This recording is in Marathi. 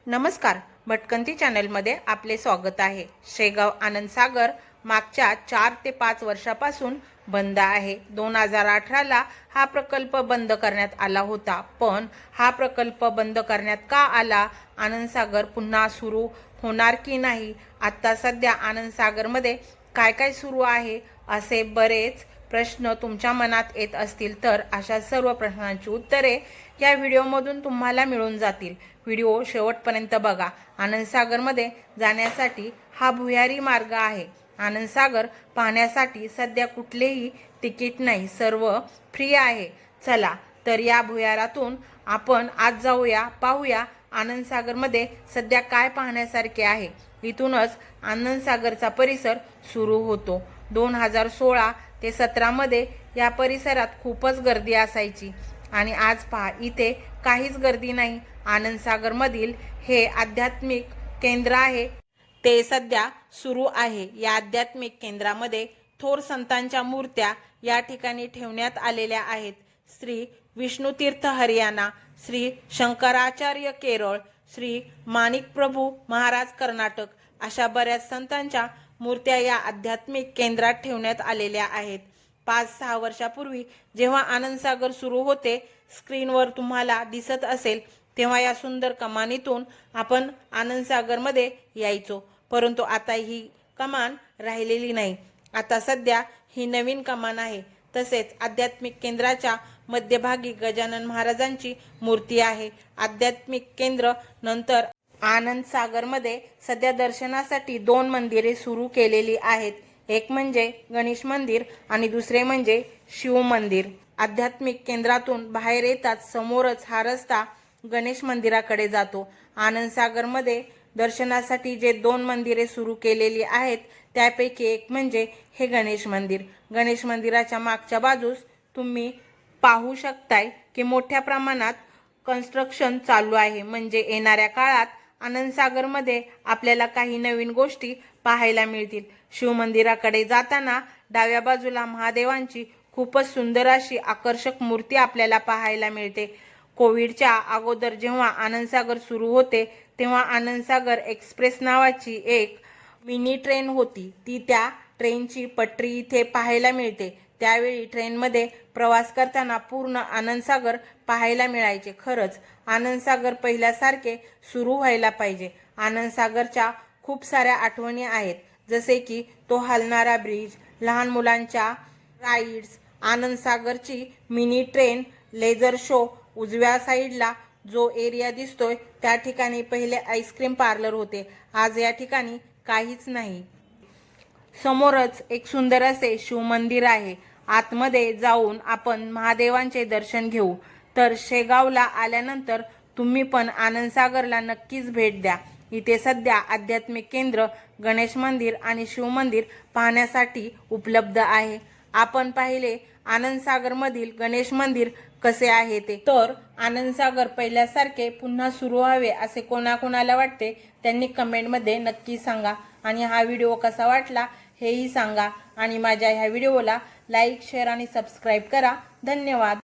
नमस्कार, भटकंती चॅनलमध्ये आपले स्वागत आहे। शेगाव आनंदसागर मागच्या 4 ते 5 वर्षापासून बंद आहे। 2018ला हा प्रकल्प बंद करण्यात आला होता, पण हा प्रकल्प बंद करण्यात का आला? आनंदसागर पुन्हा सुरू होणार की नाही? आता सध्या आनंदसागरमध्ये काय काय सुरू आहे असे बरेच प्रश्न तुमच्या मनात येत असतील, तर अशा सर्व प्रश्नांची उत्तरे या व्हिडिओमधून तुम्हाला मिळून जातील। व्हिडिओ शेवटपर्यंत बघा। आनंदसागरमध्ये जाण्यासाठी हा भुयारी मार्ग आहे। आनंदसागर पाहण्यासाठी सध्या कुठलेही तिकीट नाही, सर्व फ्री आहे। चला तर या भुयारातून आपण आज जाऊया, पाहूया आनंदसागरमध्ये सध्या काय पाहण्यासारखे आहे। इथूनच आनंदसागरचा परिसर सुरू होतो। 2016 ते 17 मध्ये या परिसरात खूपच गर्दी असायची आणि आज पहा, इथे काहीच गर्दी नाही। आनंदसागरमधील हे आध्यात्मिक केंद्र आहे, ते सध्या सुरू आहे। या आध्यात्मिक केंद्रामध्ये थोर संतांच्या मूर्त्या या ठिकाणी ठेवण्यात आलेल्या आहेत। श्री विष्णुतीर्थ हरियाणा, श्री शंकराचार्य केरळ, श्री माणिक प्रभू महाराज कर्नाटक अशा बऱ्याच संतांच्या मूर्त्या या आध्यात्मिक केंद्रात ठेवण्यात आलेल्या आहेत। 5-6 वर्षापूर्वी जेव्हा आनंदसागर सुरू होते, स्क्रीनवर तुम्हाला दिसत असेल, तेव्हा या सुंदर कमानीतून आपण आनंदसागरमध्ये यायचो, परंतु आता ही कमान राहिलेली नाही। आता सध्या ही नवीन कमान आहे। तसेच आध्यात्मिक केंद्राच्या मध्यभागी गजानन महाराजांची मूर्ती आहे। आध्यात्मिक केंद्र नंतर आनंदसागरमध्ये सध्या दर्शनासाठी 2 मंदिरे सुरू केलेली आहेत। एक म्हणजे गणेश मंदिर आणि दुसरे म्हणजे शिव मंदिर। आध्यात्मिक केंद्रातून बाहेर येताच समोरच हा रस्ता गणेश मंदिराकडे जातो। आनंदसागरमध्ये दर्शनासाठी जे 2 मंदिरे सुरू केलेली आहेत, त्यापैकी एक म्हणजे हे गणेश मंदिर। गणेश मंदिराच्या मागच्या बाजूस तुम्ही पाहू शकताय की मोठ्या प्रमाणात कन्स्ट्रक्शन चालू आहे। म्हणजे येणाऱ्या काळात आनंदसागरमध्ये आपल्याला काही नवीन गोष्टी पाहायला मिळतील। शिवमंदिराकडे जाताना डाव्या बाजूला महादेवांची खूपच सुंदर अशी आकर्षक मूर्ती आपल्याला पाहायला मिळते। कोविडच्या अगोदर जेव्हा आनंदसागर सुरू होते, तेव्हा आनंदसागर एक्सप्रेस नावाची एक मिनी ट्रेन होती। त्या ट्रेनची पटरी इथे पाहायला मिळते। त्यावेळी ट्रेनमध्ये प्रवास करताना पूर्ण आनंदसागर पाहायला मिळायचे। खरंच आनंदसागर पहिल्यासारखे सुरू व्हायला पाहिजे। आनंदसागरच्या खूप साऱ्या आठवणी आहेत, जसे की तो हलणारा ब्रिज, लहान मुलांच्या राईड्स, आनंदसागरची मिनी ट्रेन, लेझर शो। उजव्या साईडला जो एरिया दिसतोय त्या ठिकाणी पहिले आईस्क्रीम पार्लर होते, आज या ठिकाणी काहीच नाही। समोरच एक सुंदर असे शिवमंदिर आहे। आतमध्ये जाऊन आपण महादेवांचे दर्शन घेऊ। तर शेगावला आल्यानंतर तुम्ही पण आनंदसागरला नक्कीच भेट द्या। इथे सध्या आध्यात्मिक केंद्र, गणेश मंदिर आणि शिवमंदिर पाहण्यासाठी उपलब्ध आहे। आपण पाहिले आनंदसागरमधील गणेश मंदिर कसे आहे ते। तर आनंदसागर पहिल्यासारखे पुन्हा सुरू व्हावे असे कोणाकोणाला वाटते, त्यांनी कमेंटमध्ये नक्की सांगा। आणि हा व्हिडिओ कसा वाटला हेही सांगा। आणि माझ्या ह्या व्हिडिओला लाईक, शेअर आणि सबस्क्राईब करा। धन्यवाद।